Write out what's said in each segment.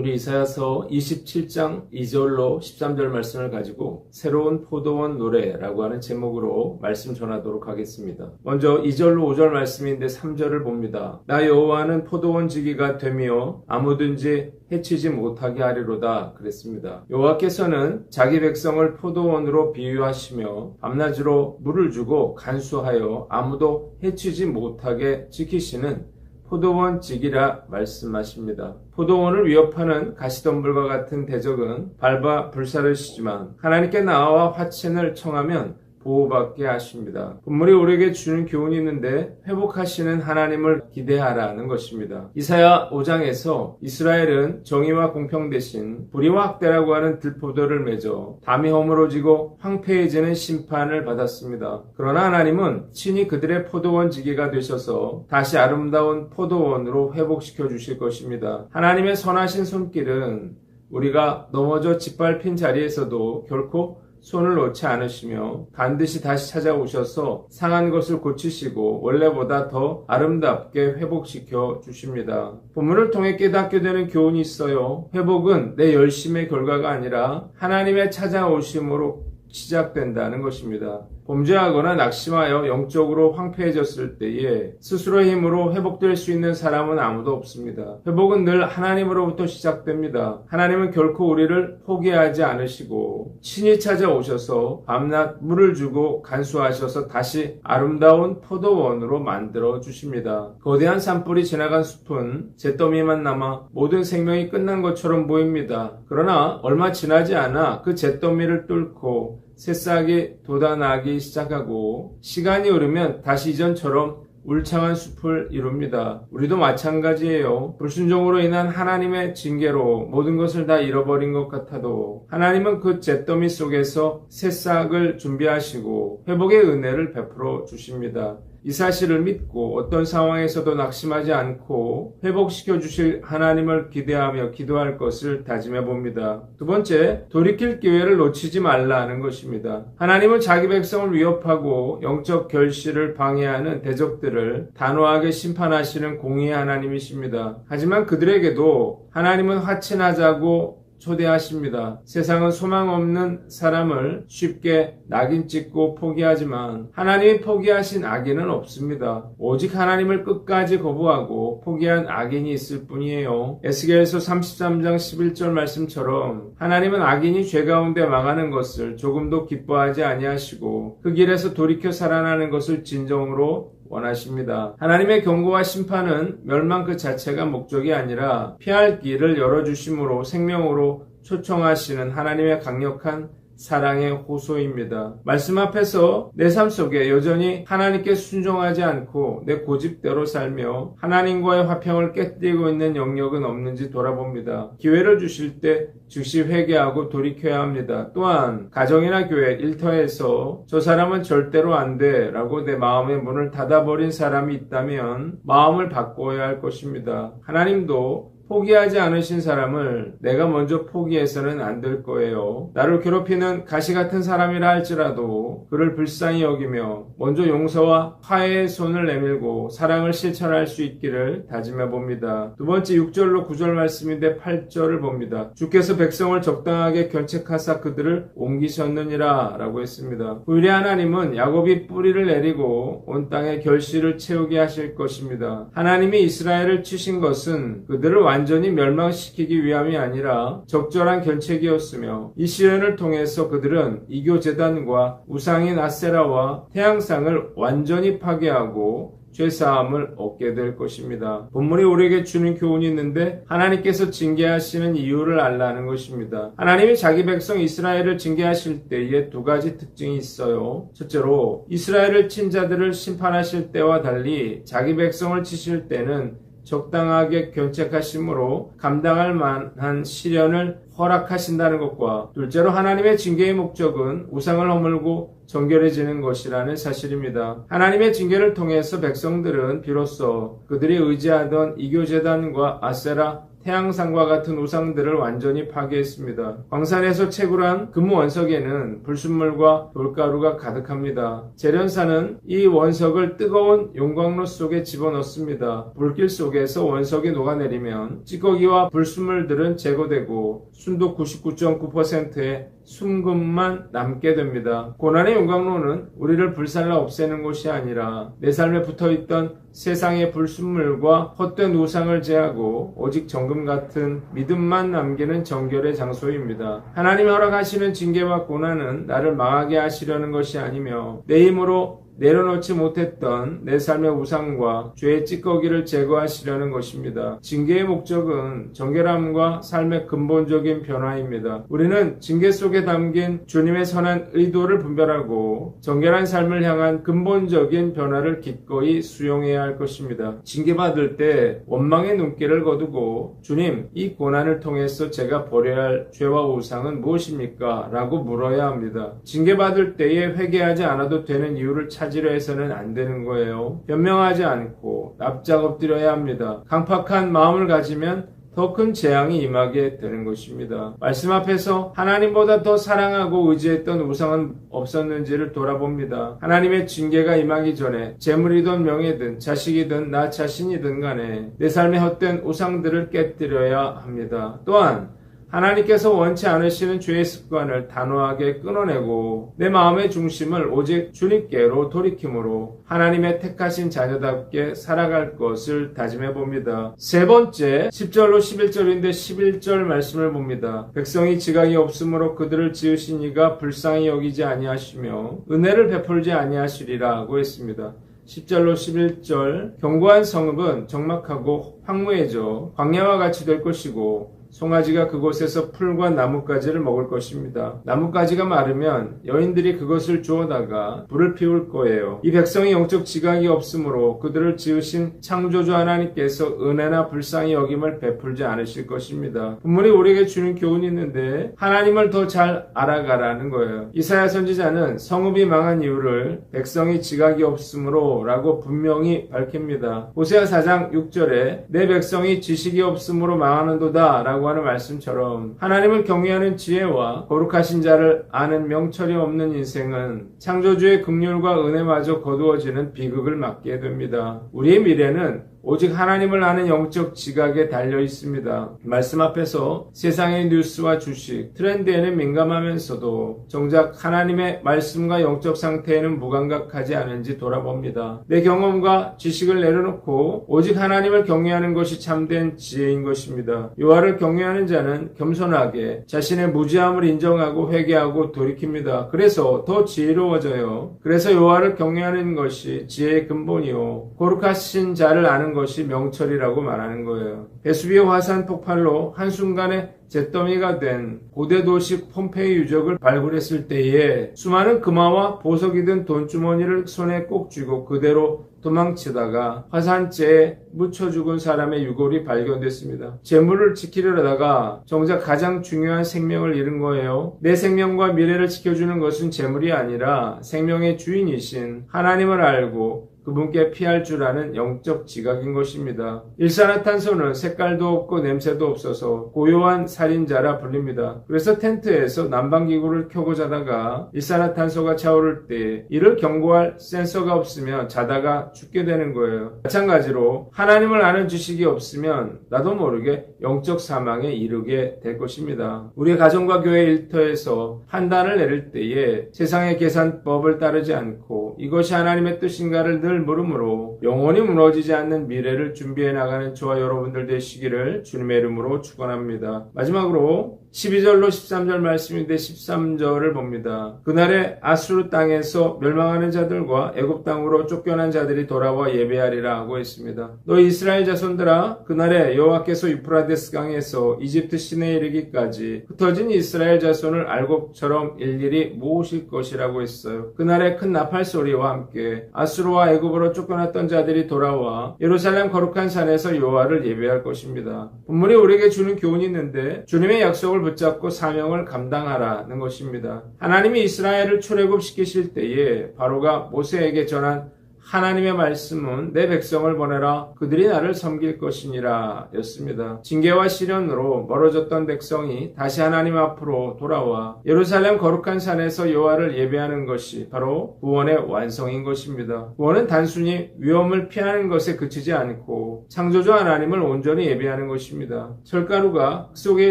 우리 이사야서 27장 2절로 13절 말씀을 가지고 새로운 포도원 노래라고 하는 제목으로 말씀 전하도록 하겠습니다. 먼저 2절로 5절 말씀인데 3절을 봅니다. 나 여호와는 포도원 지기가 되며 아무든지 해치지 못하게 하리로다 그랬습니다. 여호와께서는 자기 백성을 포도원으로 비유하시며 밤낮으로 물을 주고 간수하여 아무도 해치지 못하게 지키시는 포도원 지기라 말씀하십니다. 포도원을 위협하는 가시덤불과 같은 대적은 밟아 불사르시지만 하나님께 나와 화친을 청하면 보호받게 하십니다. 본문이 우리에게 주는 교훈이 있는데 회복하시는 하나님을 기대하라는 것입니다. 이사야 5장에서 이스라엘은 정의와 공평 대신 불의와 학대라고 하는 들포도를 맺어 담이 허물어지고 황폐해지는 심판을 받았습니다. 그러나 하나님은 친히 그들의 포도원 지기가 되셔서 다시 아름다운 포도원으로 회복시켜 주실 것입니다. 하나님의 선하신 손길은 우리가 넘어져 짓밟힌 자리에서도 결코 손을 놓지 않으시며 반드시 다시 찾아오셔서 상한 것을 고치시고 원래보다 더 아름답게 회복시켜 주십니다. 본문을 통해 깨닫게 되는 교훈이 있어요. 회복은 내 열심의 결과가 아니라 하나님의 찾아오심으로 시작된다는 것입니다. 범죄하거나 낙심하여 영적으로 황폐해졌을 때에 스스로의 힘으로 회복될 수 있는 사람은 아무도 없습니다. 회복은 늘 하나님으로부터 시작됩니다. 하나님은 결코 우리를 포기하지 않으시고 친히 찾아오셔서 밤낮 물을 주고 간수하셔서 다시 아름다운 포도원으로 만들어 주십니다. 거대한 산불이 지나간 숲은 잿더미만 남아 모든 생명이 끝난 것처럼 보입니다. 그러나 얼마 지나지 않아 그 잿더미를 뚫고 새싹이 돋아나기 시작하고 시간이 흐르면 다시 이전처럼 울창한 숲을 이룹니다. 우리도 마찬가지예요. 불순종으로 인한 하나님의 징계로 모든 것을 다 잃어버린 것 같아도 하나님은 그 잿더미 속에서 새싹을 준비하시고 회복의 은혜를 베풀어 주십니다. 이 사실을 믿고 어떤 상황에서도 낙심하지 않고 회복시켜 주실 하나님을 기대하며 기도할 것을 다짐해 봅니다. 두 번째, 돌이킬 기회를 놓치지 말라는 것입니다. 하나님은 자기 백성을 위협하고 영적 결실을 방해하는 대적들을 단호하게 심판하시는 공의의 하나님이십니다. 하지만 그들에게도 하나님은 화친하자고 초대하십니다. 세상은 소망 없는 사람을 쉽게 낙인 찍고 포기하지만 하나님이 포기하신 악인은 없습니다. 오직 하나님을 끝까지 거부하고 포기한 악인이 있을 뿐이에요. 에스겔서 33장 11절 말씀처럼 하나님은 악인이 죄 가운데 망하는 것을 조금도 기뻐하지 아니하시고 그 길에서 돌이켜 살아나는 것을 진정으로 원하십니다. 하나님의 경고와 심판은 멸망 그 자체가 목적이 아니라 피할 길을 열어주심으로 생명으로 초청하시는 하나님의 강력한 사랑의 호소입니다. 말씀 앞에서 내 삶 속에 여전히 하나님께 순종하지 않고 내 고집대로 살며 하나님과의 화평을 깨뜨리고 있는 영역은 없는지 돌아봅니다. 기회를 주실 때 즉시 회개하고 돌이켜야 합니다. 또한 가정이나 교회, 일터에서 저 사람은 절대로 안 돼 라고 내 마음의 문을 닫아버린 사람이 있다면 마음을 바꿔야 할 것입니다. 하나님도 포기하지 않으신 사람을 내가 먼저 포기해서는 안 될 거예요. 나를 괴롭히는 가시 같은 사람이라 할지라도 그를 불쌍히 여기며 먼저 용서와 화해의 손을 내밀고 사랑을 실천할 수 있기를 다짐해 봅니다. 두 번째 6절로 9절 말씀인데 8절을 봅니다. 주께서 백성을 적당하게 견책하사 그들을 옮기셨느니라 라고 했습니다. 후일의 하나님은 야곱이 뿌리를 내리고 온 땅에 결실을 채우게 하실 것입니다. 하나님이 이스라엘을 치신 것은 그들을 완전히 멸망시키기 위함이 아니라 적절한 견책이었으며 이 시련을 통해서 그들은 이교 제단과 우상인 아세라와 태양상을 완전히 파괴하고 죄사함을 얻게 될 것입니다. 본문이 우리에게 주는 교훈이 있는데 하나님께서 징계하시는 이유를 알라는 것입니다. 하나님이 자기 백성 이스라엘을 징계하실 때에 두 가지 특징이 있어요. 첫째로 이스라엘을 친 자들을 심판하실 때와 달리 자기 백성을 치실 때는 적당하게 견책하심으로 감당할 만한 시련을 허락하신다는 것과 둘째로 하나님의 징계의 목적은 우상을 허물고 정결해지는 것이라는 사실입니다. 하나님의 징계를 통해서 백성들은 비로소 그들이 의지하던 이교제단과 아세라, 태양상과 같은 우상들을 완전히 파괴했습니다. 광산에서 채굴한 금우 원석에는 불순물과 돌가루가 가득합니다. 재련사는 이 원석을 뜨거운 용광로 속에 집어넣습니다. 불길 속에서 원석이 녹아내리면 찌꺼기와 불순물들은 제거되고 순도 99.9%의 순금만 남게 됩니다. 고난의 용광로는 우리를 불살라 없애는 곳이 아니라 내 삶에 붙어있던 세상의 불순물과 헛된 우상을 제하고 오직 정금 같은 믿음만 남기는 정결의 장소입니다. 하나님이 허락하시는 징계와 고난은 나를 망하게 하시려는 것이 아니며 내 힘으로 내려놓지 못했던 내 삶의 우상과 죄의 찌꺼기를 제거하시려는 것입니다. 징계의 목적은 정결함과 삶의 근본적인 변화입니다. 우리는 징계 속에 담긴 주님의 선한 의도를 분별하고 정결한 삶을 향한 근본적인 변화를 기꺼이 수용해야 할 것입니다. 징계받을 때 원망의 눈길을 거두고 주님, 이 고난을 통해서 제가 버려야 할 죄와 우상은 무엇입니까? 라고 물어야 합니다. 징계받을 때에 회개하지 않아도 되는 이유를 찾으려 해서는 안 되는 거예요. 변명하지 않고 납작 엎드려야 합니다. 강팍한 마음을 가지면 더 큰 재앙이 임하게 되는 것입니다. 말씀 앞에서 하나님보다 더 사랑하고 의지했던 우상은 없었는지를 돌아봅니다. 하나님의 징계가 임하기 전에 재물이든 명예든 자식이든 나 자신이든 간에 내 삶의 헛된 우상들을 깨뜨려야 합니다. 또한 하나님께서 원치 않으시는 죄의 습관을 단호하게 끊어내고 내 마음의 중심을 오직 주님께로 돌이킴으로 하나님의 택하신 자녀답게 살아갈 것을 다짐해 봅니다. 세 번째, 10절로 11절인데 11절 말씀을 봅니다. 백성이 지각이 없으므로 그들을 지으신 이가 불쌍히 여기지 아니하시며 은혜를 베풀지 아니하시리라 하고 했습니다. 10절로 11절, 견고한 성읍은 적막하고 황무해져 광야와 같이 될 것이고 송아지가 그곳에서 풀과 나뭇가지를 먹을 것입니다. 나뭇가지가 마르면 여인들이 그것을 주워다가 불을 피울 거예요. 이 백성이 영적 지각이 없으므로 그들을 지으신 창조주 하나님께서 은혜나 불쌍히 여김을 베풀지 않으실 것입니다. 분명히 우리에게 주는 교훈이 있는데 하나님을 더 잘 알아가라는 거예요. 이사야 선지자는 성읍이 망한 이유를 백성이 지각이 없으므로 라고 분명히 밝힙니다. 호세아 4장 6절에 내 백성이 지식이 없으므로 망하는도다 라고 하는 말씀처럼 하나님을 경외하는 지혜와 거룩하신 자를 아는 명철이 없는 인생은 창조주의 긍휼과 은혜마저 거두어지는 비극을 맞게 됩니다. 우리의 미래는 오직 하나님을 아는 영적 지각에 달려 있습니다. 말씀 앞에서 세상의 뉴스와 주식, 트렌드에는 민감하면서도 정작 하나님의 말씀과 영적 상태에는 무감각하지 않은지 돌아봅니다. 내 경험과 지식을 내려놓고 오직 하나님을 경외하는 것이 참된 지혜인 것입니다. 여호와를 경외하는 자는 겸손하게 자신의 무지함을 인정하고 회개하고 돌이킵니다. 그래서 더 지혜로워져요. 그래서 여호와를 경외하는 것이 지혜의 근본이요 거룩하신 자를 아는 것이 명철이라고 말하는 거예요. 베수비오 화산 폭발로 한순간에 잿더미가 된 고대 도시 폼페이 유적을 발굴했을 때에 수많은 금화와 보석이 든 돈주머니를 손에 꼭 쥐고 그대로 도망치다가 화산재에 묻혀 죽은 사람의 유골이 발견됐습니다. 재물을 지키려다가 정작 가장 중요한 생명을 잃은 거예요. 내 생명과 미래를 지켜주는 것은 재물이 아니라 생명의 주인이신 하나님을 알고 그분께 피할 줄 아는 영적 지각인 것입니다. 일산화탄소는 색깔도 없고 냄새도 없어서 고요한 살인자라 불립니다. 그래서 텐트에서 난방기구를 켜고 자다가 일산화탄소가 차오를 때 이를 경고할 센서가 없으면 자다가 죽게 되는 거예요. 마찬가지로 하나님을 아는 지식이 없으면 나도 모르게 영적 사망에 이르게 될 것입니다. 우리 가정과 교회 일터에서 판단을 내릴 때에 세상의 계산법을 따르지 않고 이것이 하나님의 뜻인가를 늘 물음으로 영원히 무너지지 않는 미래를 준비해 나가는 저와 여러분들 되시기를 주님의 이름으로 축원합니다. 마지막으로 12절로 13절 말씀인데 13절을 봅니다. 그날에 아수르 땅에서 멸망하는 자들과 애굽 땅으로 쫓겨난 자들이 돌아와 예배하리라 하고 있습니다. 너 이스라엘 자손들아, 그날에 여호와께서 유프라데스 강에서 이집트 시내에 이르기까지 흩어진 이스라엘 자손을 알곡처럼 일일이 모으실 것이라고 했어요. 그날에 큰 나팔 소리와 함께 아수르와 애굽으로 쫓겨났던 자들이 돌아와 예루살렘 거룩한 산에서 여호와를 예배할 것입니다. 본문이 우리에게 주는 교훈이 있는데 주님의 약속을 붙잡고 사명을 감당하라는 것입니다. 하나님이 이스라엘을 출애굽시키실 때에 바로가 모세에게 전한 하나님의 말씀은 내 백성을 보내라 그들이 나를 섬길 것이니라 였습니다. 징계와 시련으로 멀어졌던 백성이 다시 하나님 앞으로 돌아와 예루살렘 거룩한 산에서 여호와를 예배하는 것이 바로 구원의 완성인 것입니다. 구원은 단순히 위험을 피하는 것에 그치지 않고 창조주 하나님을 온전히 예배하는 것입니다. 철가루가 흙 속에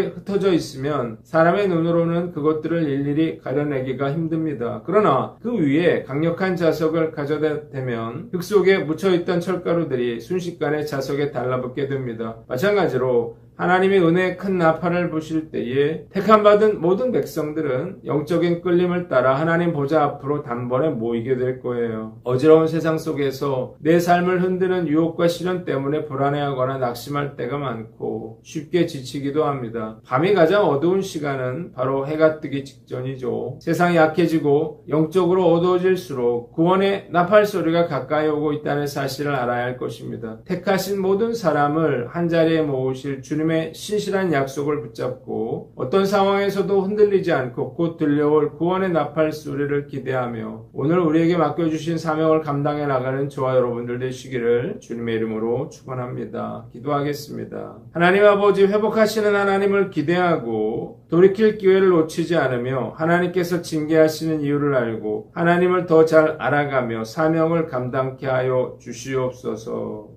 흩어져 있으면 사람의 눈으로는 그것들을 일일이 가려내기가 힘듭니다. 그러나 그 위에 강력한 자석을 가져다 대면 흙 속에 묻혀있던 철가루들이 순식간에 자석에 달라붙게 됩니다. 마찬가지로 하나님의 은혜의 큰 나팔을 부실 때에 택함받은 모든 백성들은 영적인 끌림을 따라 하나님 보좌 앞으로 단번에 모이게 될 거예요. 어지러운 세상 속에서 내 삶을 흔드는 유혹과 시련 때문에 불안해하거나 낙심할 때가 많고 쉽게 지치기도 합니다. 밤이 가장 어두운 시간은 바로 해가 뜨기 직전이죠. 세상이 약해지고 영적으로 어두워질수록 구원의 나팔 소리가 가까이 오고 있다는 사실을 알아야 할 것입니다. 택하신 모든 사람을 한자리에 모으실 주님의 신실한 약속을 붙잡고 어떤 상황에서도 흔들리지 않고 곧 들려올 구원의 나팔 소리를 기대하며 오늘 우리에게 맡겨주신 사명을 감당해 나가는 저와 여러분들 되시기를 주님의 이름으로 축원합니다. 기도하겠습니다. 하나님 아버지, 회복하시는 하나님을 기대하고 돌이킬 기회를 놓치지 않으며 하나님께서 징계하시는 이유를 알고 하나님을 더 잘 알아가며 사명을 감당케 하여 주시옵소서.